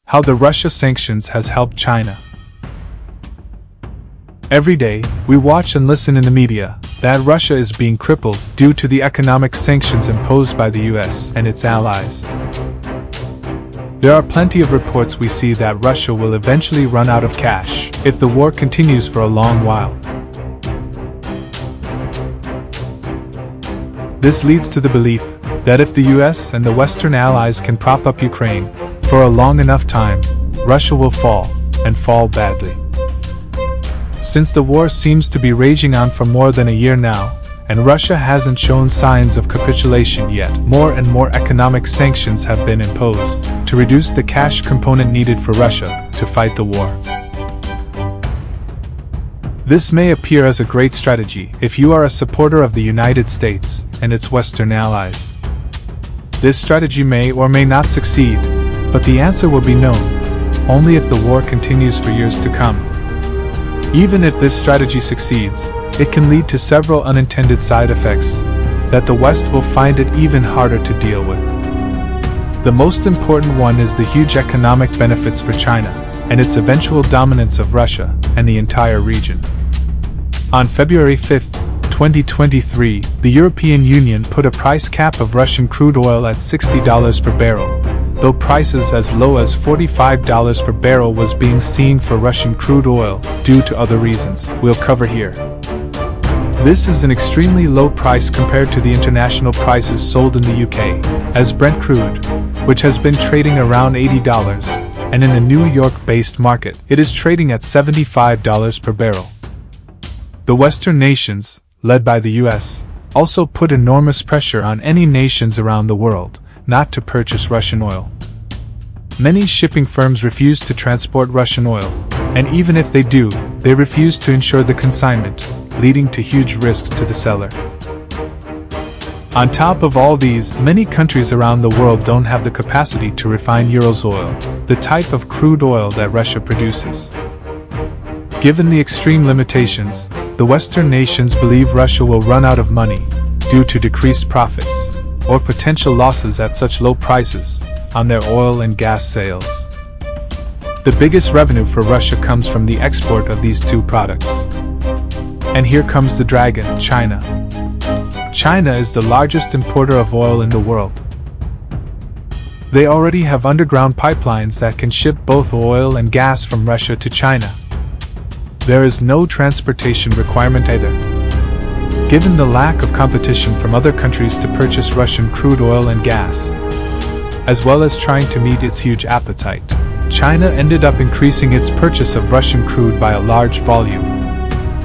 How the Russia sanctions has helped China. Every day, we watch and listen in the media that Russia is being crippled due to the economic sanctions imposed by the US and its allies. There are plenty of reports we see that Russia will eventually run out of cash if the war continues for a long while. This leads to the belief that if the US and the Western allies can prop up Ukraine for a long enough time, Russia will fall, and fall badly. Since the war seems to be raging on for more than a year now, and Russia hasn't shown signs of capitulation yet, more and more economic sanctions have been imposed to reduce the cash component needed for Russia to fight the war. This may appear as a great strategy if you are a supporter of the United States and its Western allies. This strategy may or may not succeed, but the answer will be known only if the war continues for years to come. Even if this strategy succeeds, it can lead to several unintended side effects that the West will find it even harder to deal with. The most important one is the huge economic benefits for China and its eventual dominance of Russia and the entire region. On February 5, 2023, the European Union put a price cap of Russian crude oil at $60 per barrel, though prices as low as $45 per barrel was being seen for Russian crude oil due to other reasons we'll cover here. This is an extremely low price compared to the international prices sold in the UK as Brent crude, which has been trading around $80, and in the New York-based market, it is trading at $75 per barrel. The Western nations, led by the US, also put enormous pressure on any nations around the world not to purchase Russian oil. Many shipping firms refuse to transport Russian oil, and even if they do, they refuse to insure the consignment, leading to huge risks to the seller. On top of all these, many countries around the world don't have the capacity to refine Urals oil, the type of crude oil that Russia produces. Given the extreme limitations, the Western nations believe Russia will run out of money due to decreased profits or potential losses at such low prices on their oil and gas sales. The biggest revenue for Russia comes from the export of these two products. And here comes the dragon, China. China is the largest importer of oil in the world. They already have underground pipelines that can ship both oil and gas from Russia to China. There is no transportation requirement either. Given the lack of competition from other countries to purchase Russian crude oil and gas, as well as trying to meet its huge appetite, China ended up increasing its purchase of Russian crude by a large volume,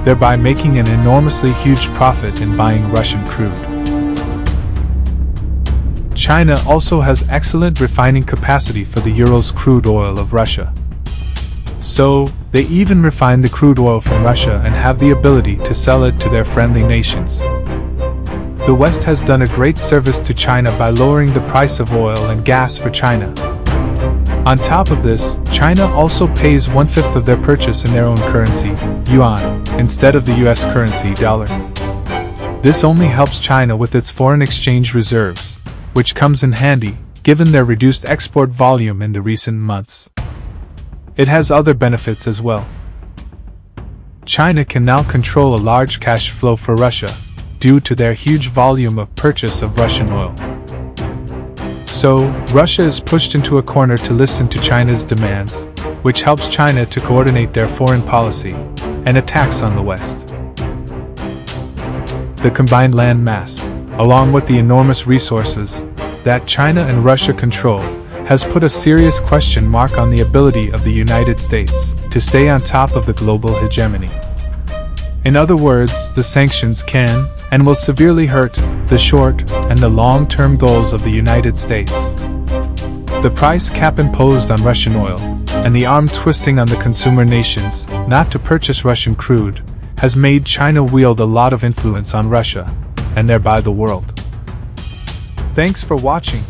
thereby making an enormously huge profit in buying Russian crude. China also has excellent refining capacity for the Urals crude oil of Russia. So, they even refine the crude oil from Russia and have the ability to sell it to their friendly nations. The West has done a great service to China by lowering the price of oil and gas for China. On top of this, China also pays 1/5 of their purchase in their own currency, yuan, instead of the US currency, dollar. This only helps China with its foreign exchange reserves, which comes in handy, given their reduced export volume in the recent months. It has other benefits as well. China can now control a large cash flow for Russia, due to their huge volume of purchase of Russian oil. So, Russia is pushed into a corner to listen to China's demands, which helps China to coordinate their foreign policy and attacks on the West. The combined land mass, along with the enormous resources that China and Russia control, has put a serious question mark on the ability of the United States to stay on top of the global hegemony. In other words, the sanctions can and will severely hurt the short and the long-term goals of the United States. The price cap imposed on Russian oil and the arm twisting on the consumer nations not to purchase Russian crude has made China wield a lot of influence on Russia and thereby the world. Thanks for watching.